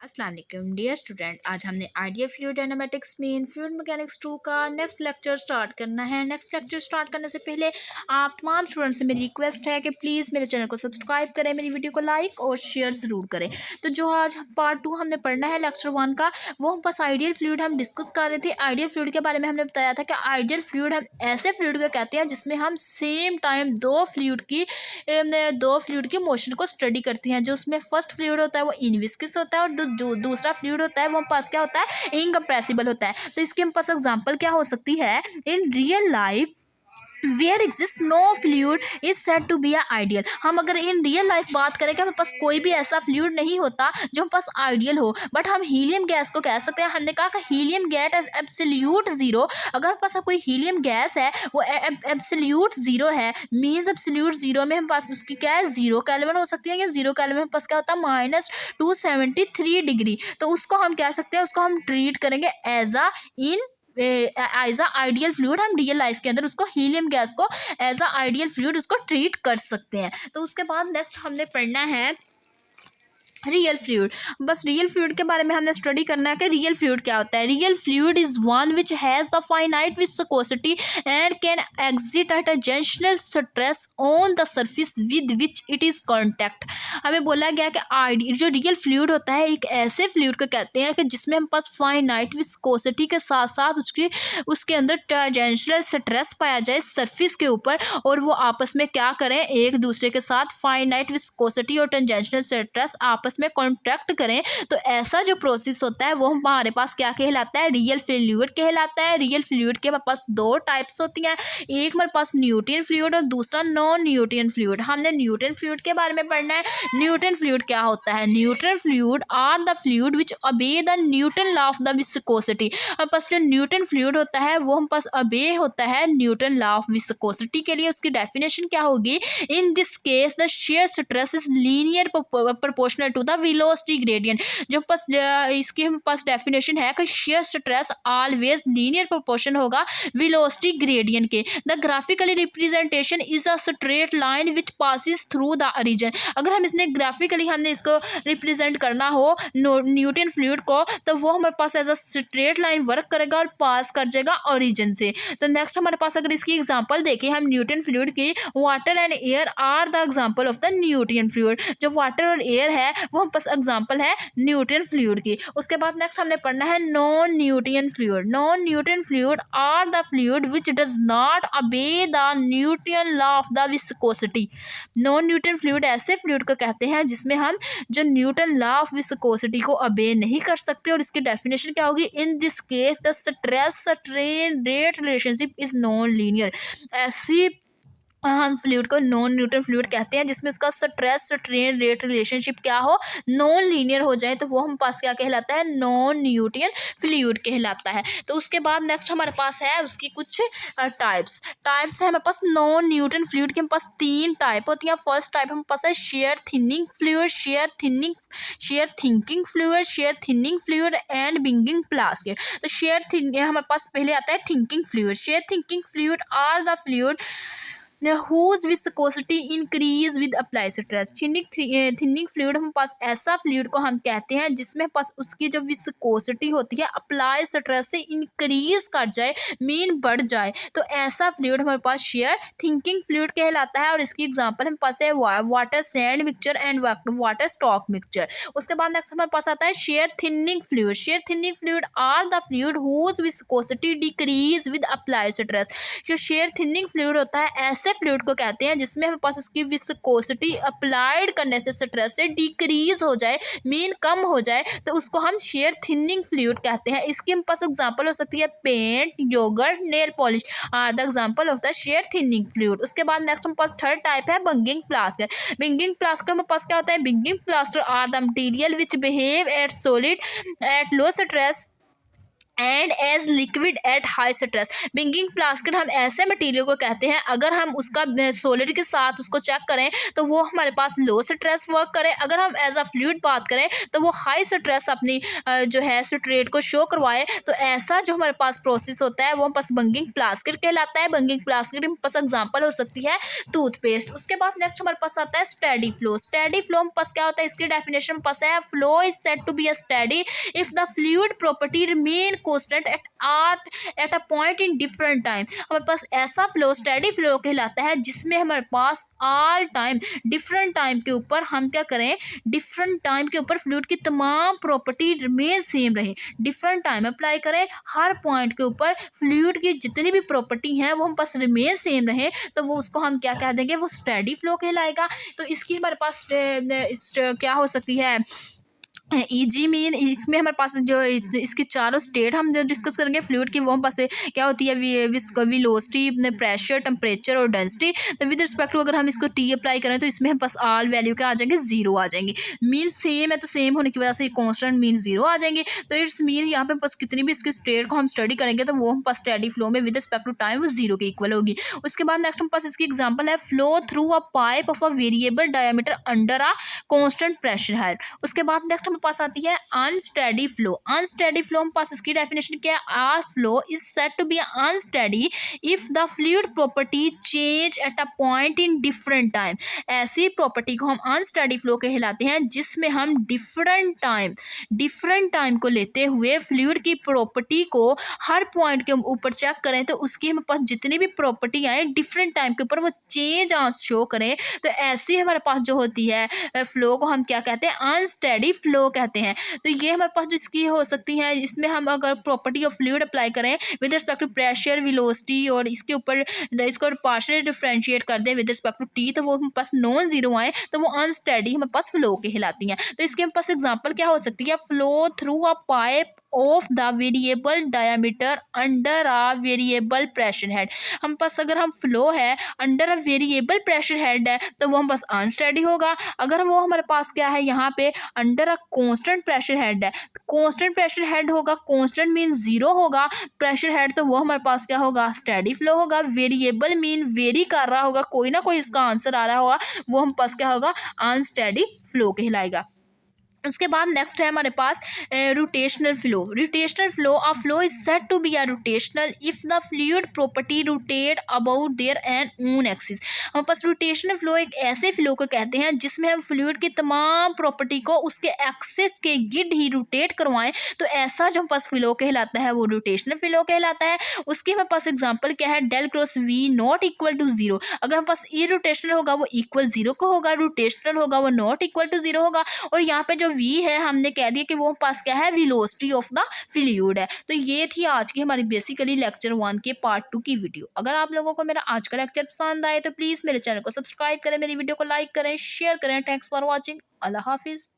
अस्सलाम वालेकुम dear student. आज हमने आइडियल फ्लूइड डायनामेटिक्स में फ्लूइड मैकेनिक्स 2 का नेक्स्ट लेक्चर स्टार्ट करना है। नेक्स्ट लेक्चर स्टार्ट करने से पहले आप तमाम स्टूडेंट्स से मेरी रिक्वेस्ट है कि प्लीज़ मेरे चैनल को सब्सक्राइब करें, मेरी वीडियो को लाइक और शेयर ज़रूर करें। तो जो आज पार्ट 2 हमने पढ़ना है लेक्चर 1 का, वो हम बस आइडियल फ्लूइड हम डिस्कस कर रहे थे। आइडियल फ्लूइड के बारे में हमने बताया था कि आइडियल फ्लूइड हम ऐसे फ्लूइड को कहते हैं जिसमें हम सेम टाइम दो फ्लूइड की मोशन को स्टडी करते हैं। जो उसमें फर्स्ट फ्लूइड होता है वो इनविस्कस होता है और जो दूसरा फ्लूइड होता है वो हम पास क्या होता है, इनकम्प्रेसिबल होता है। तो इसके हम पास एग्जांपल क्या हो सकती है, in real life where exist no fluid is said to be a ideal. हम अगर इन रियल लाइफ बात करें कि हमारे पास कोई भी ऐसा फ्लूइड नहीं होता जो हम पास आइडियल हो, बट हम हीलियम गैस को कह सकते हैं। हमने कहा कि helium gas is absolute zero. अगर हमारे पास कोई हीलियम गैस है वो एब्सोल्यूट जीरो है, मीन्स एब्सोल्यूट जीरो में हम पास उसकी क्या है, जीरो केल्विन हो सकती है। या जीरो केल्विन में पास क्या होता है, -273 डिग्री। तो उसको हम कह सकते हैं, उसको हम ट्रीट करेंगे एज अ आइडियल फ्लूइड। हम रियल लाइफ के अंदर उसको हीलियम गैस को एज अ आइडियल फ्लूइड उसको ट्रीट कर सकते हैं। तो उसके बाद नेक्स्ट हमने पढ़ना है रियल फ्लूइड। बस रियल फ्लूइड के बारे में हमने स्टडी करना है कि रियल फ्लूइड क्या होता है। Real fluid is one which has the finite viscosity and can exit at a tensional stress on the surface with which it is contact. हमें बोला गया कि जो रियल फ्लूइड होता है एक ऐसे फ्लूइड को कहते हैं कि जिसमें हम पास फाइनाइट विस्कोसिटी के साथ साथ उसके अंदर टेंशनल स्ट्रेस पाया जाए सरफेस के ऊपर, और वो आपस में क्या करें, एक दूसरे के साथ फाइनाइट विस्कोसिटी और टेंजेंशियल स्ट्रेस आपस में कॉन्ट्रैक्ट करें। तो ऐसा जो प्रोसेस होता है वो हमारे पास क्या कहलाता है, रियल फ्लूइड कहलाता है। रियल फ्लूइड के हमारे पास दो टाइप्स होती हैं, एक हमारे पास न्यूटन फ्लूइड और दूसरा नॉन न्यूटन फ्लूइड। हमने न्यूटन फ्लूइड के बारे में पढ़ना है। न्यूटन फ्लूइड क्या होता है, Newton fluid are the fluid which obey the Newton law of the viscosity. हमारे पास जो न्यूटन फ्लूइड होता है वो हम पास अबे होता है न्यूटन लॉ ऑफ विस्कोसिटी के लिए। उसकी डेफिनेशन क्या होगी, in this case the shear stress is linear proportional to the velocity gradient. जो पास इसकी हम पास डेफिनेशन है कि shear stress always linear proportion होगा वेलोसिटी ग्रेडियंट के। The graphically representation is a straight line which passes through the origin. अगर हम इसने ग्राफिकली हमने इसको रिप्रेजेंट करना हो न्यूटन फ्लूइड को, तो वो हमारे पास as a straight line work करेगा और पास कर जाएगा ओरिजिन से। तो नेक्स्ट हमारे पास अगर इसकी एग्जांपल देखें हम न्यूटन फ्लूइड की, water and air are the example of the Newton fluid. जो वाटर और एयर है वो हम पास एग्जांपल है न्यूटन फ्लूइड की। उसके बाद नेक्स्ट हमने पढ़ना है non Newton fluid. Non Newton fluid are the fluid which does not obey the Newton law of the viscosity. Non Newton fluid ऐसे फ्लूइड को कहते हैं जिसमें हम जो न्यूटन लॉ ऑफ विस्कोसिटी को अबे नहीं कर सकते। और इसकी डेफिनेशन क्या होगी, in this case the stress strain rate relationship is non linear. ऐसी हम फ्लूइड को नॉन न्यूटन फ्लूइड कहते हैं जिसमें उसका स्ट्रेस स्ट्रेन रेट रिलेशनशिप क्या हो, नॉन लीनियर हो जाए, तो वो हम पास क्या कहलाता है, नॉन न्यूटन फ्लूइड कहलाता है। तो उसके बाद नेक्स्ट हमारे पास है उसकी कुछ टाइप्स है हमारे पास नॉन न्यूटन फ्लूइड के। हमारे पास तीन टाइप होती हैं। फर्स्ट टाइप हमारे पास है shear thinning fluid, shear thinking fluid, shear thinning fluid and बिंगिंग प्लास्टिक। तो हमारे पास पहले आता है thinking fluid. Shear thinking fluid are the fluid whose viscosity increase with applied stress। Thinning fluid हम पास ऐसा फ्लूइड को हम कहते हैं जिसमें पास उसकी जो विस्कोसिटी होती है अप्लाई स्ट्रेस से इंक्रीज कर जाए, मीन बढ़ जाए, तो ऐसा फ्लूइड हमारे पास शेयर थिंकिंग फ्लूइड कहलाता है। और इसकी एग्जांपल हमारे पास है water sand mixture and water starch mixture. उसके बाद नेक्स्ट हमारे पास आता है shear thinning fluid. Shear thinning fluid are the fluid whose viscosity decrease with applied stress। जो शेयर थिनिंग फ्लूइड होता है ऐसे फ्लूइड को कहते हैं जिसमें हमारे पास उसकी विस्कोसिटी अप्लाइड करने से स्ट्रेस से डिक्रीज हो जाए, मीन कम हो जाए, तो उसको हम शेयर थिनिंग फ्लूइड कहते हैं। इसके हमारे पास एग्जांपल हो सकती है paint, yogurt, nail polish are the example of the shear thinning fluid. उसके बाद नेक्स्ट हमारे पास थर्ड टाइप है बिंगिंग प्लास्टर। बिंगिंग प्लास्टर हमारे पास क्या होता है, बिंगिंग plaster are the material which behave at solid at low stress and as liquid at high stress. बिंगिंग प्लास्टिक हम ऐसे मटेरियल को कहते हैं, अगर हम उसका सॉलिड के साथ उसको चेक करें तो वो हमारे पास लो स्ट्रेस वर्क करे, अगर हम एज अ फ्लूइड बात करें तो वो हाई स्ट्रेस अपनी जो है स्ट्रेट को शो करवाए। तो ऐसा जो हमारे पास प्रोसेस होता है वो पास बंगिंग प्लास्टिक कहलाता है। बंगिंग प्लास्टिक में पास एग्जाम्पल हो सकती है टूथपेस्ट। उसके बाद नेक्स्ट हमारे पास आता है स्टेडी फ्लो। स्टेडी फ्लो में पास क्या होता है, इसकी डेफिनेशन पास है flow is said to be a steady if the fluid property remain constant at a point in different time. हमारे पास ऐसा फ्लो स्टेडी फ्लो कहलाता है जिसमें हमारे पास ऑल टाइम डिफरेंट टाइम के ऊपर हम क्या करें, डिफरेंट टाइम के ऊपर फ्लूइड की तमाम प्रॉपर्टी रिमेन सेम रहे, डिफरेंट टाइम अप्लाई करें, हर पॉइंट के ऊपर फ्लूइड की जितनी भी प्रॉपर्टी हैं वो हम पास रिमेन सेम रहे, तो वो उसको हम क्या कह देंगे, वो स्टेडी फ्लो कहलाएगा। तो इसकी हमारे पास क्या हो सकती है, ईजी मीन इसमें हमारे पास जो इसके चारों स्टेट हम जो डिस्कस करेंगे फ्लूइड की, वो हम पास क्या होती है, वेलोसिटी, प्रेशर, टेम्परेचर और डेंसिटी। तो विद रिस्पेक्ट टू अगर हम इसको टी अप्लाई करें तो इसमें हम पास ऑल वैल्यू क्या आ जाएंगे, जीरो आ जाएंगे। मीन सेम है तो सेम होने की वजह से कॉन्स्टेंट मीन जीरो आ जाएंगे। तो इट्स मीन यहाँ पे पास कितनी भी इसकी स्टेट को हम स्टडी करेंगे तो वो हम पास स्टेडी फ्लो में विद रिस्पेक्ट टू टाइम वो जीरो के इक्वल होगी। उसके बाद नेक्स्ट हम पास इसकी एग्जाम्पल है flow through a pipe of a variable diameter under a constant pressure head. उसके बाद नेक्स्ट हमारे पास आती है अनस्टेडी फ्लो। अनस्टेडी फ्लो हम पास इसकी डेफिनेशन क्या है, a flow is said to be unsteady if the fluid property change at a point in different time. ऐसी प्रॉपर्टी को हम अनस्टेडी फ्लो कहलाते हैं जिसमें हम डिफरेंट टाइम को लेते हुए फ्लूइड की प्रॉपर्टी को हर पॉइंट के ऊपर चेक करें तो उसकी हमारे पास जितनी भी प्रॉपर्टी आए डिफरेंट टाइम के ऊपर वो चेंज शो करें। तो ऐसी हमारे पास जो होती है फ्लो को हम क्या कहते हैं, अनस्टेडी फ्लो कहते हैं। तो ये हमारे पास जो इसकी हो सकती है, इसमें हम अगर प्रॉपर्टी ऑफ फ्लूइड अप्लाई करें with respect to pressure, velocity और इसके ऊपर इसको पार्शियली डिफरेंशिएट कर दें विद रिस्पेक्ट टू टी, तो वो हमारे पास नॉन जीरो आए तो वो अनस्टेडी हमारे पास फ्लो कहलाती हैं। तो इसके हमारे पास एग्जाम्पल क्या हो सकती है, flow through a pipe of the variable diameter under a variable pressure head. हम पास अगर हम फ्लो है under a variable pressure head है तो वो हम पास अनस्टेडी होगा। अगर वो हमारे पास क्या है यहाँ पे under a constant pressure head है, कांस्टेंट प्रेशर हेड होगा, कांस्टेंट मीन जीरो होगा प्रेशर हेड, तो वो हमारे पास क्या होगा, स्टेडी फ्लो होगा। वेरिएबल मीन वेरी कर रहा होगा, कोई ना कोई इसका आंसर आ रहा होगा, वो हम पास क्या होगा, अनस्टेडी फ्लो कहलाएगा। उसके बाद नेक्स्ट है हमारे पास rotational flow. Rotational flow, a flow is said to be a rotational if the fluid property rotate about their an own axis. हमारे पास रोटेशनल फ्लो एक ऐसे फ्लो को कहते हैं जिसमें हम फ्लूइड की तमाम प्रॉपर्टी को उसके एक्सिस के गिर्द ही रोटेट करवाएं, तो ऐसा जो हमारे पास फ्लो कहलाता है वो रोटेशनल फ्लो कहलाता है। उसके हमारे पास एग्जाम्पल क्या है, del cross V not equal to zero. अगर हमारे पास इरोटेशनल होगा वो इक्वल जीरो को होगा, रोटेशनल होगा वो नॉट इक्वल टू जीरो होगा। और यहाँ पे जो वी है हमने कह दिया कि वो पास क्या है, वेलोसिटी ऑफ द फ्लूइड है। तो ये थी आज की हमारी बेसिकली लेक्चर 1 के पार्ट 2 की वीडियो। अगर आप लोगों को मेरा आज का लेक्चर पसंद आए तो प्लीज़ मेरे चैनल को सब्सक्राइब करें, मेरी वीडियो को लाइक करें, शेयर करें। Thanks for watching. अल्लाह हाफिज़।